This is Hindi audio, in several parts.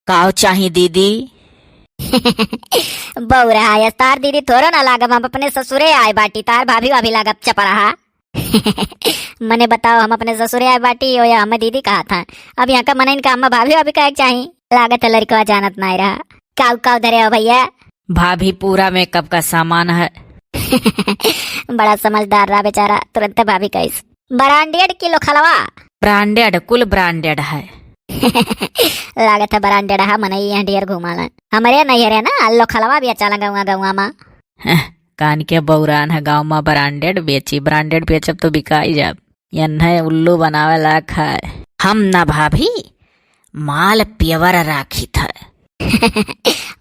काव चाही दीदी। बहु रहा है तार दीदी थोड़ा ना लागब, हम अपने ससुरे आए बाटी, तार भाभी भाभी लागब चप रहा। मने बताओ, हम अपने ससुरे आए बाटी हो या हम दीदी कहा था। अब यहाँ का मन इनका अम्मा भाभी भाभी का चाहिए, लागत है लड़का जानत ना रहा। काव काव धरे हो भैया। भाभी पूरा मेकअप का सामान है। बड़ा समझदार रहा बेचारा, तुरंत भाभी कैस। Branded kilo खलवा। ब्रांडेड, कुल ब्रांडेड है। लागत है ब्रांडेड है, मन यहाँ ढेर घुमाला। हमारे नहीं है ना अल्लो खलवा भी अच्छा लगा गौवा में। कान के बौरान है, गाँव में ब्रांडेड बेची, ब्रांडेड बेचब तो बिकाई जाब। यन्हे उल्लू बनावे लायक है। हम ना भाभी माल प्यवर राखी था।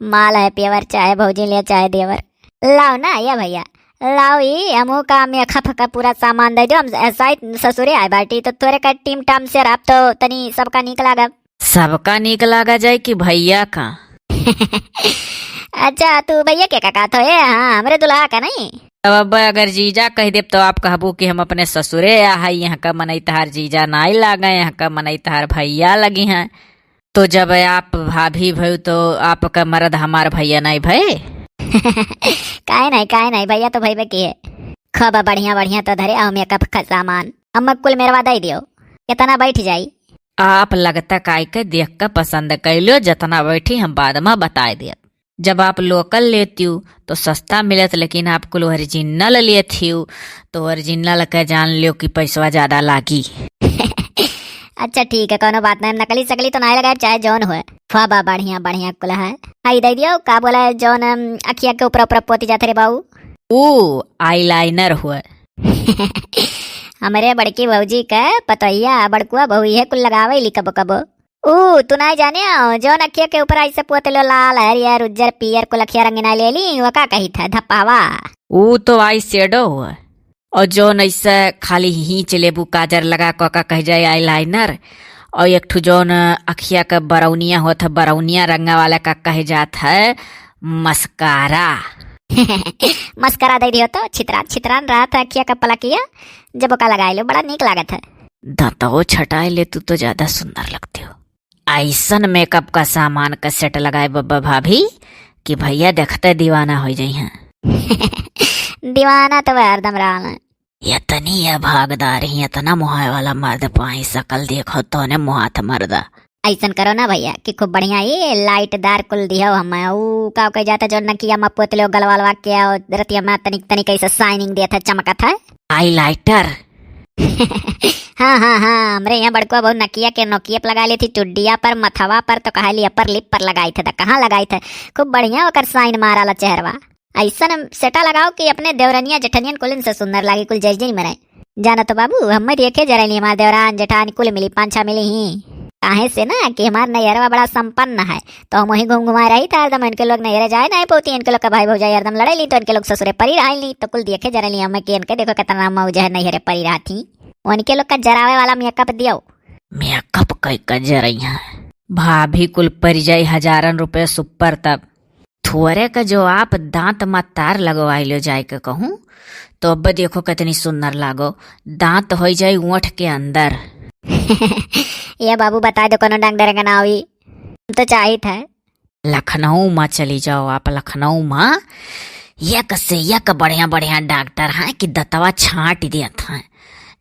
माल है प्यवर, चाहे भौजी ले चाहे देवर। लाओ ना ये भैया, लाओ ही हमू का मेखा फका पूरा सामान दे दो। हम ऐसा ही ससुरे आए बाटी तो तोरे का टीम टाम से आप तो तनी सबका निक लागा। सबका निक लागा जाए कि भैया का? अच्छा तू भैया के का तो है? हाँ हमरे दुल्हा का नहीं। अब अगर जीजा कह देब तो आप कहबू कि हम अपने ससुरे आ, यहाँ का मनई तहार जीजा नाई लागे, यहाँ का मनई तहार भैया लगी हैं। तो जब आप भाभी भई तो आपका मर्द हमार भैया नहीं भय। काहे नहीं भैया तो भाई की है। खबा बढ़िया बढ़िया तो धरे आओ मेकअप का सामान, हम कुल मेरवा दे दियो, कितना बैठ जाई। आप लगता काय के देख कर पसंद कैलो, जितना बैठी हम बाद में बताए दियत। जब आप लोकल लेती हो तो सस्ता मिलत, लेकिन आप कुल ओरिजिनल लेती हो तो ओरिजिनल का जान लियो कि पैसा ज्यादा लागी। अच्छा ठीक है, कोनो बात नहीं, नकली सकली तो नहीं लगाए चाहे जौन हो। फबा बढ़िया बढ़िया कुल है। हाई दे दियो का बोला जौन अखिया के ऊपर ऊपर पोती जाते रे बाबू। ओ आईलाइनर हुआ। हमारे बड़की भौजी का पतैया बड़कुआ बहू है कुल लगावे ली कबो कबो। तू नहीं जाने जौन अखिया के ऊपर ऐसे पोते लो लाल हरियर उज्जर पियर कुल अखिया रंगीना ले ली, वो का कही था धप्पावा। वो तो आई शेडो हुआ, और जौन ऐसा खाली हींच लेबू काजर लगा का कह जाए आईलाइनर, और एक ठू जौन अखिया का बरौनिया होता, बरौनिया रंगा वाला का कह जात है मस्कारा। मस्करा दे दियो तो छितरान छितरान रहा था अखिया का पलकिया, जब का लगाए लो बड़ा नीक लागत है। दांतों छटाए ले तू तो ज्यादा सुंदर लगती हो। ऐसन मेकअप का सामान का सेट लगाए बब्बा भाभी कि भैया देखते दीवाना हो जाई हैं। दीवाना तो वह हरदम रहा। इतनी है भागदार ही, इतना मुहाय वाला मर्द पाई सकल देखो तो ने मुहात मर्दा। ऐसन करो ना भैया कि खूब बढ़िया ये लाइटदार कुल दियो हम का कह जाता जो नकिया में पोतले गलवालवा के रतिया में तनिक तनिक ऐसा शाइनिंग दिया था, चमका था हाईलाइटर। हाँ हाँ हाँ, हमरे यहाँ बड़कुआ बहुत नकिया के नोकियप लगा ली थी, चुड्डिया पर मथवा पर तो कहा ली अपर लिप पर लगाई थे, कहाँ लगाई थे खूब बढ़िया होकर साइन मारा ला चेहरवा। ऐसा सेटा लगाओ कि अपने देवरनिया जेठनियन कुल से सुंदर लागे, कुल जय जय मरे। जाना तो बाबू हम देखे जरा ली हमारे देवरान जेठान कुल मिली 5-6 मिली ही, काहे से ना कि हमारा नैहरवा बड़ा संपन्न है, तो हम वही घूम घुमा रही था एकदम। इनके लोग नैहरे जाए नहीं पोती, इनके लोग का भाई भौजाई एकदम लड़े ली, तो इनके लोग ससुरे परी रह ली, तो कुल देखे जरा ली हमें कि इनके देखो कितना मौज है नैहरे परी रहा थी। उनके लोग का जरावे वाला मेकअप दियो। मेकअप कई का जरई है भाभी कुल पड़ जाई हजारन रुपए सुपर, तब थोड़े का जो आप दांत मत तार लगवाई लो जाए के कहूँ तो अब देखो कितनी सुंदर लागो, दांत हो जाए ऊँट के अंदर। ये बाबू बता दो कोनो डंग डरे का ना हुई तो चाहिए था। लखनऊ में चली जाओ आप, लखनऊ में यक से यक बढ़िया बढ़िया डॉक्टर हैं कि दतवा छांट दिया था,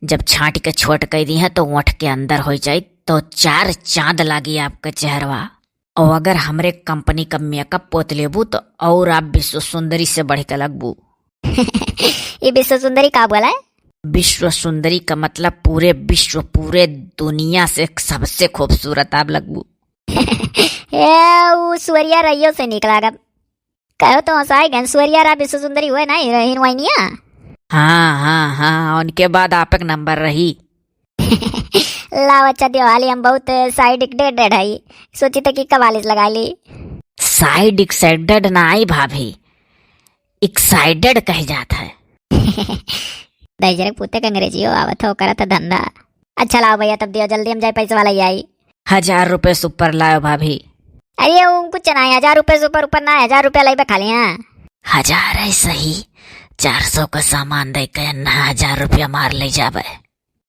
जब छांट के छोट कर दी है तो ऊँट के अंदर हो जाए तो 4 चांद लागी आपका चेहरवा। और अगर हमरे कंपनी का मेकअप पोत लेबू तो और आप विश्व सुंदरी से बढ़ के लगबू। ये विश्व सुंदरी का बोला है? विश्व सुंदरी का मतलब पूरे विश्व पूरे दुनिया से सबसे खूबसूरत आप लगबू। वो सुवरिया रहियो से निकला कहो तो हंसाई गन सुवरिया रा विश्व सुंदरी हुए ना हीरोइन वाइनिया। हाँ हाँ हाँ, उनके बाद आप एक नंबर रही। लाओ अच्छा दिवाली हम बहुत साइड एक्साइटेड है, सोची थे कि कवालिस लगा ली। साइड एक्साइटेड ना आई भाभी, एक्साइटेड कह जाता है। दही पूते के अंग्रेजी हो आवत हो करत धंधा। अच्छा लाओ भैया तब दियो जल्दी, हम जाए पैसे वाला ही आई। 1000 रुपए सुपर लाओ भाभी। अरे कुछ ना 1000 रुपए सुपर ऊपर ना 1000 रुपया लाई खाली। हाँ 1000 है सही, 400 का सामान दे के 1000 रुपया मार ले जावे।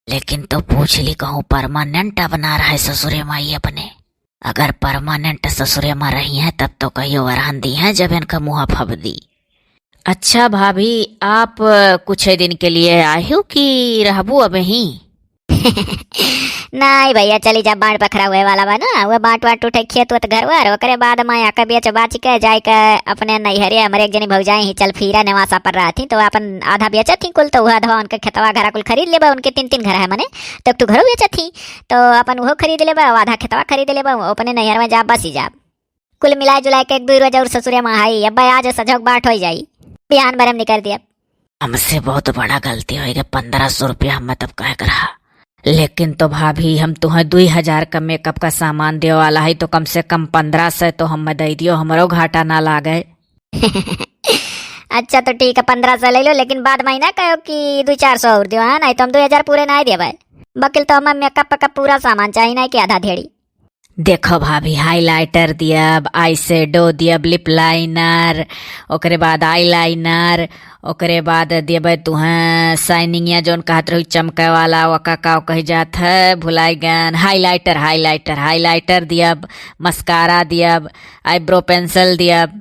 लेकिन तो पूछ ली कहूँ परमानेंट बना रहा है ससुरे माई अपने, अगर परमानेंट ससुरे में रही हैं तब तो कहियो वरहान दी हैं जब इनका मुँह फब दी। अच्छा भाभी, आप कुछ ही दिन के लिए आए हो कि रहबू अब ही? नहीं भैया, चली जा बांट पखरा हुए वाला बा ना, वो बांट वाट उठे खेत वत घर वर ओकरे बाद माया का बेच बाच के जाय के अपने नैहरे हमारे एक जनी भौजाई ही चल फिरा नेवासा पर रहा थी तो अपन आधा बेचत थी कुल, तो वह आधा उनके खेतवा घरा कुल खरीद लेबा, उनके 3 घर है मने, तो तू घरों बेचत थी तो अपन वो खरीद लेबा, आधा खेतवा खरीद लेबा, अपने नैहर में जा बसी जा, कुल मिलाए जुलाए के 1-2 रोज और ससुरे में आई अब आज सजग बांट हो जाई, बिहान भरम निकल दिया। हमसे बहुत बड़ा गलती हो गई, 1500 रुपया हम तब कह कर रहा। लेकिन तो भाभी हम तुम्हें 2000 का मेकअप का सामान दे वाला है तो कम से कम 1500 तो हम दे दियो, हमारो घाटा ना लागे। अच्छा तो ठीक है 1500 ले लो, लेकिन बाद में ना कहो कि 200-400 और दियो, हाँ नहीं तो हम 2000 पूरे ना दे भाई, बकिल तो हमें मेकअप का पूरा सामान चाहिए ना कि आधा धेड़ी। देखो भाभी, हाइलाइटर दियब, आई शेडो दियब, लिप लाइनर, ओकरे बाद आई लाइनर, ओकरे बाद दियब तुहें शाइनिंग या जोन कहत रही चमके वाला वका का कही जात है भुलाई गन, हाइलाइटर हाइलाइटर हाइलाइटर दियब, मस्कारा दियब, आईब्रो पेंसिल दियब,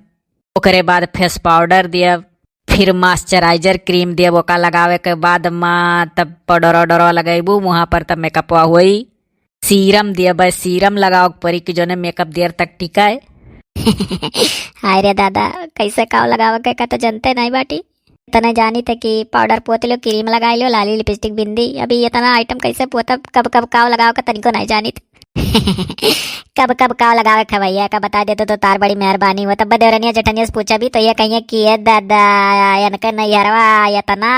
ओकरे बाद फेस पाउडर दियब, फिर मॉइस्चराइजर क्रीम दियब, ओका लगावे के बाद माँ तब पाउडर ऑर्डर लगेबू मुँह पर तब मेकअप हुई। सीरम दिया बस, सीरम लगाओ परी की जो ने मेकअप देर तक टिकाए। हाय रे दादा, कैसे काव लगावे के का तो जनते नहीं बाटी, इतना जानी थे कि पाउडर पोत लो, क्रीम लगाई लो, लाली लिपस्टिक बिंदी, अभी इतना आइटम कैसे पोता, कब कब काव लगाओ का तनिको नहीं जानी थे। कब कब काव लगावे के भैया का बता देते तो तार बड़ी मेहरबानी हो। तब देवरनिया जठनिया से पूछा भी तो ये कहिए कि ये दादा इनका नैहरवा इतना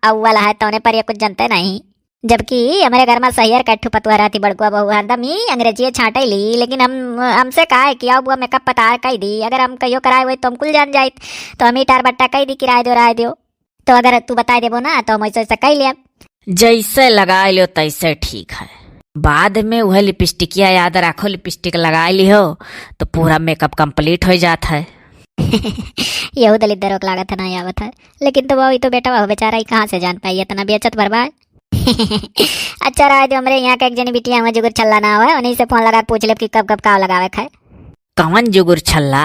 अव्वल है तो उन्हें पर ये कुछ जनते नहीं, जबकि हमारे घर में सहियर कट्ठू पतुआ रहती बड़कुआ बहू हरदम ही अंग्रेजी छाटे ली, लेकिन हमसे कहा कि आओ बुआ मेकअप पता कही दी, अगर हम कहियो कराए हुए तो हम कुल जान जाए तो हम ही टार बट्टा कही दी किराए दो राय दो, तो अगर तू बता देबो ना तो हम ऐसे कही लिया। जैसे लगा लो तैसे ठीक है, बाद में वह लिपस्टिकिया याद रखो, लिपस्टिक लगा ली हो तो पूरा मेकअप कंप्लीट हो जाता है। यहू दलित दरोक लागत है ना आवत है, लेकिन तो वो तो बेटा वह बेचारा ही कहाँ से जान पाई इतना बेचत बर्बाद। अच्छा रहा जो हमारे यहाँ का एक जनी बिटिया हुआ जुगुर छल्ला ना हुआ, उन्हीं से फोन लगा पूछ ले कि कब कब काव लगावे खाए। कौन जुगुर छल्ला?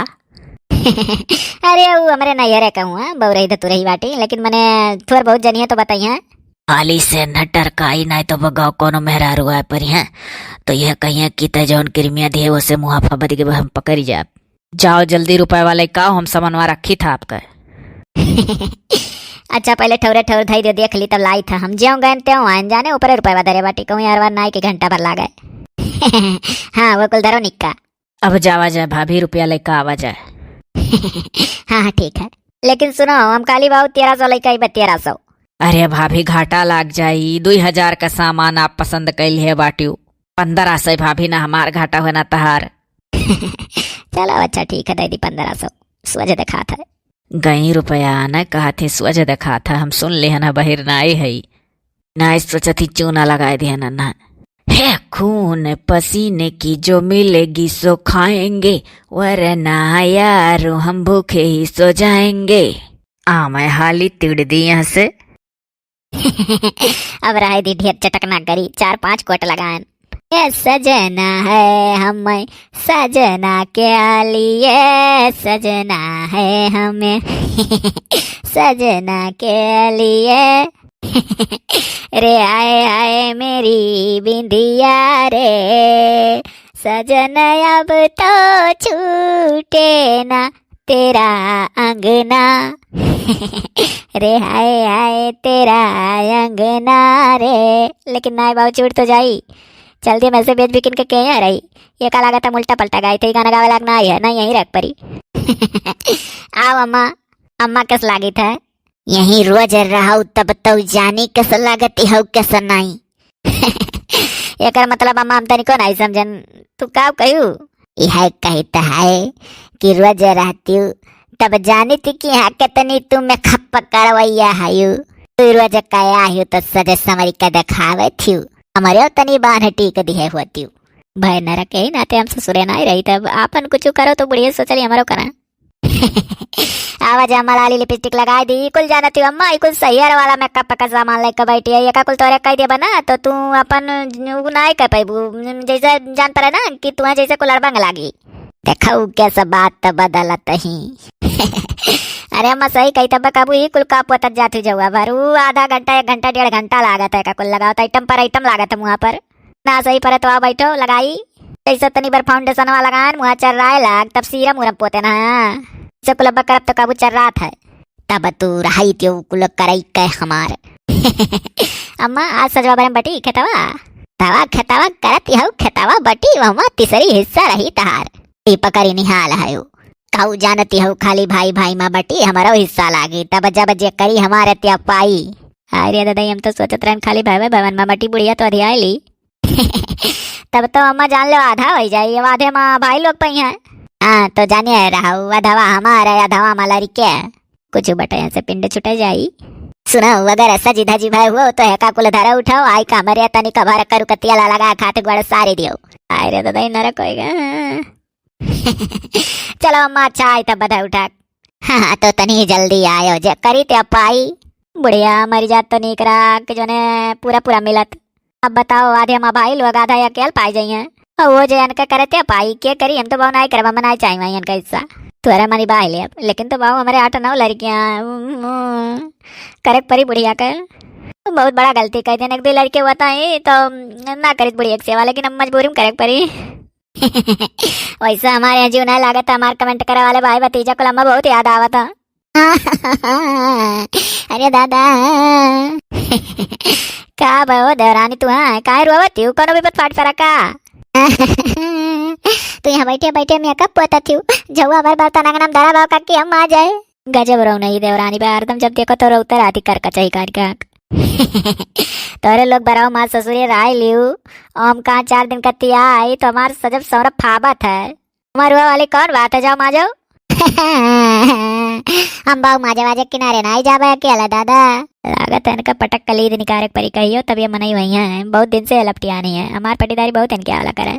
अरे वो हमारे नैहरे का हुआ बहु रही तो रही बाटी, लेकिन मैंने थोड़ा बहुत जनी है तो बताई है। खाली से न टरकाई नहीं तो बगाओ कोनो मेहरा रुआ पर है तो यह कहिए कि ते जौन क्रीमिया दिए उसे मुँह फबद के हम पकड़ी जाए। जाओ जल्दी रुपए वाले का हम सामानवा रखी था आपका। अच्छा पहले ठौरे ठौर धई दे देख ली तब लाई था, हम ज्यों गए त्यों आन जाने ऊपर रुपए दरे बाटी कहूँ यार नाई के घंटा भर ला गए। हाँ वो कुल धरो निक्का। अब जावा जाए भाभी, रुपया लेकर आवा जाए। हाँ ठीक है, लेकिन सुनो हम काली बाबू 1300 लेकर 1300। अरे भाभी घाटा लाग जाई, 2000 का सामान आप पसंद कैल है बाटी, 1500 भाभी ना हमार घाटा हो ना तहार। चलो अच्छा ठीक है, दे दी 1500, स्वज दिखा था गई रुपया न कहा थे स्वज दिखा था, हम सुन ले ना बहिर नाई है ना सोचा थी चूना लगाए दिया ना है, खून पसीने की जो मिलेगी सो खाएंगे, वरना यारो हम भूखे ही सो जाएंगे। मैं हाली तिड़ दी यहाँ से। अब रहे दी ढेर चटक ना करी, 4-5 कोट लगाए। ये सजना है हमें सजना के लिए, सजना है हमें सजना के लिए। रे आए आए मेरी बिंदिया रे, सजन अब तो छूटे ना तेरा अंगना। रे हाय हाय तेरा अंगना रे, लेकिन नाई बाबू छूट तो जाई, चल दिए मैं से बेच बिकिन के कहीं आ रही, ये का लगा था उल्टा पलटा गाई थे गाना गावे लगना है ना यहीं रख परी। आओ अम्मा, अम्मा कस लागी था यहीं रोज रहा तब तो जानी कस लागती हो कस नहीं। एक मतलब अम्मा हम तनिको नहीं समझन, तू का कहू यह कहता है कि रोज रहती हूँ तब जानी थी कि हाँ कितनी तुम्हें खप करवैया है, तू रोज कया हूँ तो सजे समरी का दिखावे थी, हमारे तनी बांध टीक दिए होती हूँ। भय न रखे ही नाते हम ससुरे ना ही रही, तब आपन कुछ करो तो बुढ़िया सोचली हमारो करा। आवाज अम्मा लाली लिपस्टिक लगाई दी कुल जानती हूँ अम्मा कुल सैयर वाला मेकअप का सामान लेकर बैठी है ये का कुल तोरे कह दे बना तो तू अपन नहीं कर पाबू जैसे जान पड़े ना कि तुम्हें जैसे कुल अड़बंग लागी देखा कैसा बात तो बदलत ही अरे अम्मा सही कही तब कबू ही कुल का पोतत जाती जहुआ भरू आधा घंटा 1 घंटा 1.5 घंटा लागत है का कुल लगाओ आइटम पर आइटम लागत है मुँह पर ना सही पर तो आ बैठो लगाई जैसे तनी बार फाउंडेशन वाला लगान मुँह चल रहा है लाग तब सीरम उरम पोते ना से कुल करब तो काबू चल रहा था तब तू रही त्यो कुल करई के हमार अम्मा आज सजवा बरम बटी खेतवा तवा खेतवा करत हऊ खेतवा बटी वहाँ तीसरी हिस्सा रही तहार पकड़ी निहाल है कहू जानती हूँ खाली भाई भाई माँ बटी हमारा हिस्सा लागी तब जब जे करी हमारे त्या पाई अरे दादा हम तो सोचत रहन खाली भाई भवन माँ बटी बुढ़िया तो अधिया ली तब तो अम्मा जान लो आधा हो जाए आधे माँ भाई लोग पही है हाँ तो जानिए रहा अधवा हमारा अधवा मालारी क्या कुछ बटे से पिंड छुटे जाई सुना अगर ऐसा जिधा जी भाई हुआ तो है का कुल धारा उठाओ आई कामरिया तनी कभार करू कतिया लगा खाते गुड़ सारे दियो अरे दादा नरक होएगा चलो अम्मा अच्छा आई तब बधा उठा हाँ तो तनी जल्दी आयो जे करी ते पाई बुढ़िया मरी जात तो नहीं करा कि जो ने पूरा पूरा मिलत अब बताओ आधे माँ भाई लोग आधा अकेल पाई जाइए वो जो इनका करते पाई क्या करी हम तो बाव नहीं करवा मनाई चाहिए वही इनका हिस्सा तुहरा मनी बाह ले लेकिन तो बाव हमारे 8-9 लड़कियां करे परी बुढ़िया का बहुत बड़ा गलती कर देने 2 लड़के होता है तो ना करी बुढ़िया की सेवा लेकिन हम मजबूरी में करे परी वैसा हमारे यहाँ जीव नहीं लागत हमारे कमेंट करे वाले भाई भतीजा को लम्बा बहुत याद आवा था अरे दादा का भयो देवरानी तू हाँ का रोवती हूँ कोनो भी फाट पड़ा का तू यहाँ बैठे बैठे मैं कब पोता थी जवा बार बर्तन अंगना में धरा भाव करके हम आ जाए गजब रो नहीं देवरानी बे हरदम जब देखो तो रोते रहती कर कचाई काट का तोरे लोग बराव माँ ससुरी राय लियो हम कहाँ 4 दिन कत्ती आई तो हमारे सजब सौरभ फाबत है हमारे वाली कौन बात है जाओ माँ जाओ हम बाऊ माजे वाजे किनारे ना ही जाबे अकेला दादा लागत है इनका पटक कलीद निकारक परी कहियो तब ये मनाई वही है बहुत दिन से लपटियानी है हमार पटीदारी बहुत इनके आला करे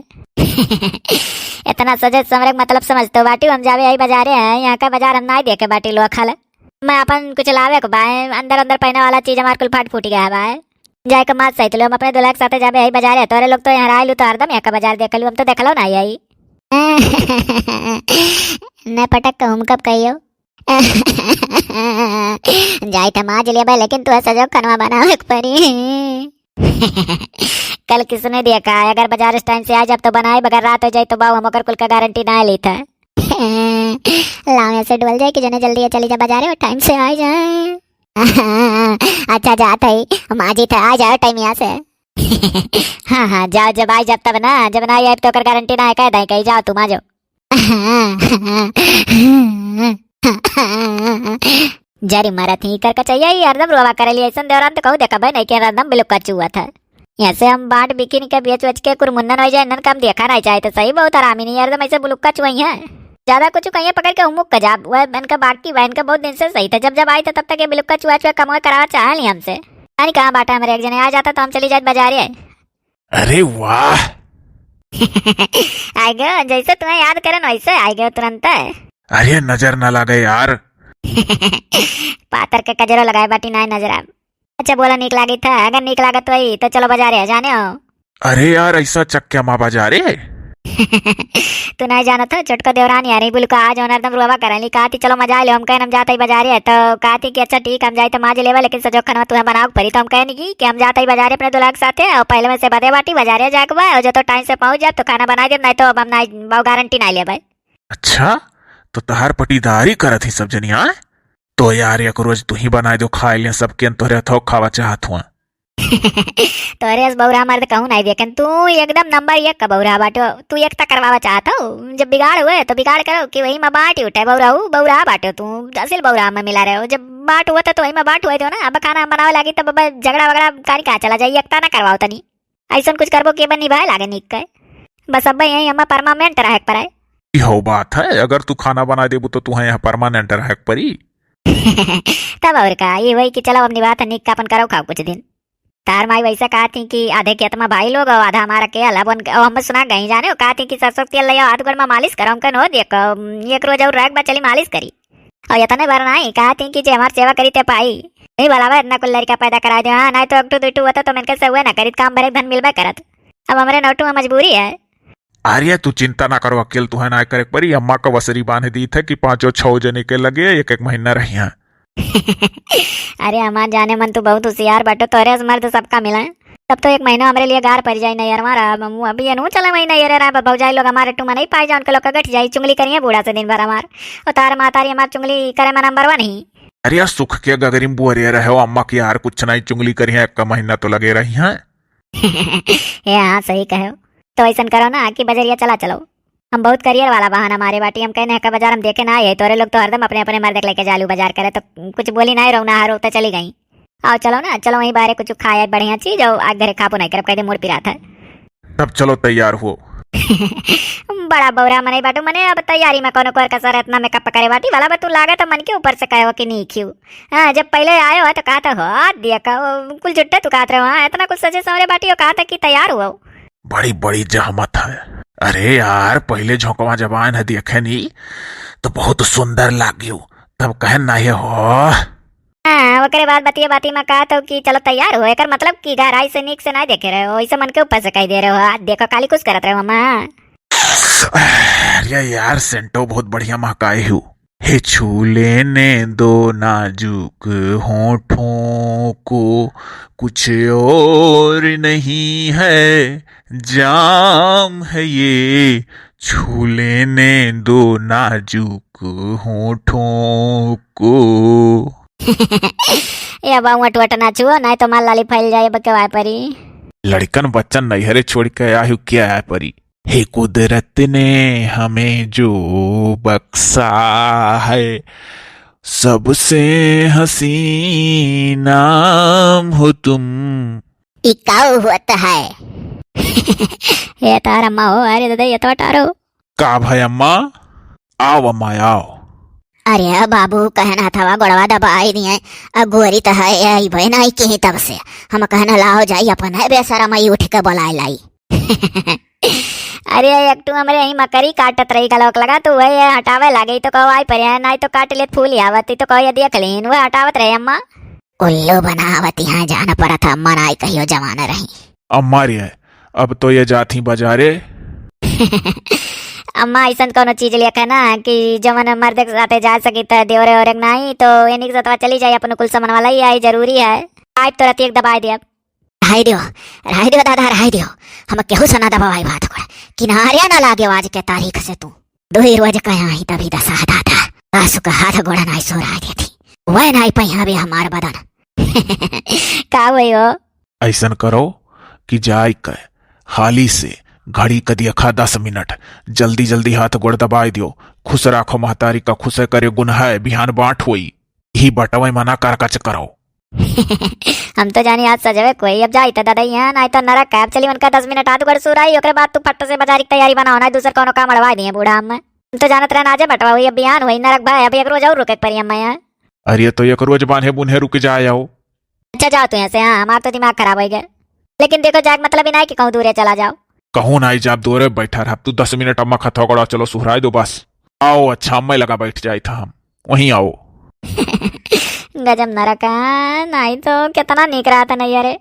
इतना सजग समरक मतलब समझते हो बाटी हम जावे आई बाजारे है यहाँ का बाजार हम ना देखे बाटी लोग खा ले मैं अपन कुछ लावे को बाय अंदर अंदर पहने वाला चीज हमारे कुल फाट फूट गया है बाय जाए का मात सही हम अपने दूल्हा के साथ जावे आई बाजार है तोरे लोग तो यहाँ राय लू तो हरदम यहाँ का बाजार देख लू हम तो देख लो ना आई न पटक कहूँ कब कहियो जाए तो माज ले भाई लेकिन तू ऐसा जो खनवा बनाओ एक परी कल किसने देखा है अगर बाजार इस टाइम से आ जब तो बनाए बगैर रात हो जाए तो बाऊ हम कुल का गारंटी ना लेता लाओ ऐसे डोल जाए कि जने जल्दी चली जा बाजार और टाइम से आ जाए अच्छा जाता ही माजी था आ जाओ टाइम यहाँ से हाँ हाँ जाओ जब आई जब तब ना जब ना आई तो कर गारंटी ना है कह दे कहीं जाओ तुम आ जाओ जारी मारा थी कर चाहिए हरदम रोवा करे लिए ऐसा दौरान तो कहूँ देखा भाई नहीं क्या हरदम बिलुक का चुआ था यहाँ से हम बाट बिकिनी के बेच वेच के कुरमुन्नन हो जाए कम देखा नहीं चाहे तो सही बहुत आरामी नहीं हरदम ऐसे बुलुक का चुआई है ज्यादा कुछ कहीं पकड़ के उमुक का जाब वह इनका बाकी वह इनका बहुत दिन से सही था जब आई था तब तक ये बिलुक का चुआ कम करावा चाह नहीं हमसे यानी कहाँ बाटा मेरे एक जने आ जाता तो हम चली जाए बाजार अरे वाह आ गए जैसे तुम्हें याद करे वैसे आ गए तुरंत अरे नजर ना लगे यार पातर के कजरो लगाए बाटी ना नजर आ अच्छा बोला नीक लागी था अगर नीक लागत वही तो चलो बाजार जाने हो अरे यार ऐसा चक्क्या माँ बाजारे तू नहीं जाना था चटका देवरानी यार बोल का आज ओनर दम रुआ करली कहती चलो मजा ले हम कहे हम जाते ही बाजार है तो कहती कि अच्छा ठीक हम जाए तो माज लेवा लेकिन सजो खाना तुम्हें बनाओ पड़ी तो हम कहे नहीं कि हम जाते ही बाजार अपने दूल्हा के साथ और पहले में से बदे बाटी बाजार जाके और जो तो टाइम से पहुंच जाए तो खाना बना दे नहीं तो अब हम ना गारंटी ना ले भाई अच्छा तो तहार पटीदारी करत ही सब जनिया तो यार एक रोज तू ही बनाए दो खाए ले सबके तोरे थो खावा चाहत हुआ तोरे बौरा मर्द कहूँ नहीं देखें तू एकदम नंबर 1 का बौरा बाटो तू एक तक करवावा चाहता हो जब बिगाड़ हुए तो बिगाड़ करो कि वही में बाट ही उठे बौरा बाटो तू असल बौरा में मिला रहे हो जब बाट हुआ तो वही में बाट हुए थे ना अब खाना बनावे लगी तब झगड़ा वगड़ा कारी कहाँ चला जाइए एकता ना करवाओ तनी ऐसा कुछ करबो के बनी भाई लागे निक के बस अब यही हम परमानेंट रहे पर है हो बात है अगर तू खाना बना देबू तो तू यहाँ परमानेंट रह परी तब और का ये वही कि चलो अपनी बात है निक का अपन करो खाओ कुछ दिन तार माई वैसे कहा थी कि आधे खेत में भाई लोग और आधा हमारा के अलावा हम सुना गई जाने कहा थी कि सरसों तेल लिया हाथ गोड़ में मालिश करो हमके नो देख एक रोज और रख चली मालिश करी और इतने बार नहीं कहा थी कि जे हमार सेवा करी ते पाई नहीं बलावा इतना कुल लड़का पैदा करा दे हाँ नहीं तो अगटू दुटू होता तो मैंने से हुए ना करी काम भरे धन मिलबे करत अब हमारे नोटू में मजबूरी है। आर्या तू चिंता ना करो, अकेल तू है ना करे परी। अम्मा का वसरी बांध दी थे कि 5-6 जने के लगे एक महीना रही हैं। अरे हमार जाने मन तू बहुत होशियार बाटो तोरे से मर्द सबका मिला है। तब तो एक महीना हमारे लिए गार पड़ जाए नैयर मारा अभी ये नू चला महीना ये रहा बहु जाए लोग हमारे टू में नहीं पाए जाए उनके लोग गठ जाए चुंगली करिए बूढ़ा से दिन भर हमार और तार मातारी हमार चुंगली करे में नंबर 1 ही। अरे सुख के गगरिम बुअरिया रहे हो अम्मा की यार कुछ नहीं चुंगली करी है, 1 महीना तो लगे रही हैं। ये हाँ सही कहो। तो ऐसा करो ना कि बजरिया चला चलो, हम बहुत करियर वाला बहाना हमारे बाटी हम कहने का बाजार हम देखे ना आए तोरे लोग तो हरदम अपने अपने मर्द लेके जालू बाजार करे तो कुछ बोली ना रहो ना हरो तो चली गई। आओ चलो ना चलो वहीं बाहर कुछ खाया बढ़िया चीज और आग घरे खापो नहीं कर कह दे मोड़ पिरा था। तब चलो तैयार हो। बड़ा बौरा मने बाटू मने अब तैयारी में कोनो कोर कसर इतना मेकअप करे बाटी वाला बतू लागे तो मन के ऊपर से कहो कि नहीं क्यों। हाँ जब पहले आयो है तो कहा था हो दिया का कुल जुट्टे तू कहते रहो हाँ इतना कुछ सजे सवरे बाटी हो कहा था कि तैयार हुआ। बड़ी बड़ी जहमत है। अरे यार पहले झोंकवा जबान है देखे नहीं तो बहुत सुंदर लागियो तब कहे ना ये हो। हाँ ओकरे बाद बतिया बाती में कहा तो कि चलो तैयार हो एकर मतलब कि गहराई से नीक से ना देखे रहे हो ऐसे मन के ऊपर से कह दे रहे हो हाथ देखो काली कुछ करत रहे हो मामा। अरे यार सेंटो बहुत बढ़िया महकाए हो। हे छू लेने दो नाजुक होठों को कुछ और नहीं है जाम है ये छू लेने दो नाजुक होठों को। ये बावट वट ना छुओ नहीं तो माल लाली फैल जाए बकवाए परी। लड़कन बच्चन नैहरे छोड़ के आयु क्या है परी। हे कुदरत ने हमें जो बख्शा है सबसे हसीन नाम हो तुम। इकाऊ होता है। ये तारा अम्मा हो अरे दादा ये तो हटारो का भाई अम्मा आओ अम्मा आओ। अरे बाबू कहना था गोड़वा दबाई दिए गोरी तो है आई भाई नहीं की तब से हम कहना लाओ जाई अपन है बेसरा मई उठ के बोलाए लाई। अरे एक टू हमरे यही मकरी काटत रही गलोक लगा तो वही हटावे लगे तो कहो आई पर नहीं तो काट ले फूल आवती तो कहो देख लीन वो हटावत रहे अम्मा उल्लू बनावत यहाँ जाना पड़ा था अम्मा ना कहियो जमाना रही। अम्मा रे अब तो ये जाती बाजारे। अम्मा ऐसा कोनो चीज लेके ना कि जमन मर्द के साथे जा सकी तो देवरे और नहीं तो एनी के साथ चली जाए अपन कुल सामान वाला ही आई जरूरी है आई तो रती एक दबाई दे रहाई दियो दादा रहाई दियो हम केहू सना दबाई बात को किनारिया ना लागे आज के तारीख से तू 2 रोज कया ही तभी दसा दादा आंसू का हाथ गोड़ा नहीं सो रहा थी वह नहीं पहिया भी हमार बदन का हो। ऐसा करो कि जाय के हाली से घड़ी क दिया 10 मिनट जल्दी जल्दी हाथ गोड़ दबाई दियो खुश राखो महतारी का खुश करे गुन है बिहान बांट हुई ही बटवे मना कर कच करो। हम तो जानी आज सजवे कोई अब जाई तो दादा यहाँ नहीं तो नरक कैब चली उनका 10 मिनट हाथ गोड़ सुराई ओकरे बाद तू फट से बाजार की तैयारी बनाओ ना दूसर कोनो काम अड़वा दिए बूढ़ा हम तो जानत रहे नाजे बटवा हुई अब बिहान हुई नरक भाई अब एक रोज और रुके परी अम्मा यहाँ। अरे तो एक रोज बांधे बुन्हे रुक जाए आओ। अच्छा जाओ तू यहाँ से हाँ हमारा तो दिमाग खराब हो गया लेकिन देखो जाग मतलब ही नहीं कि कहूँ दूर चला जाओ कहूँ ना जाब दोरे बैठा रहा तू 10 मिनट अम्मा खथा गड़ा चलो सुहराई दो बस आओ अच्छा अम्मा लगा बैठ जाए था हम वहीं आओ। गजब नरक नहीं तो कितना निक रहा था नहीं अरे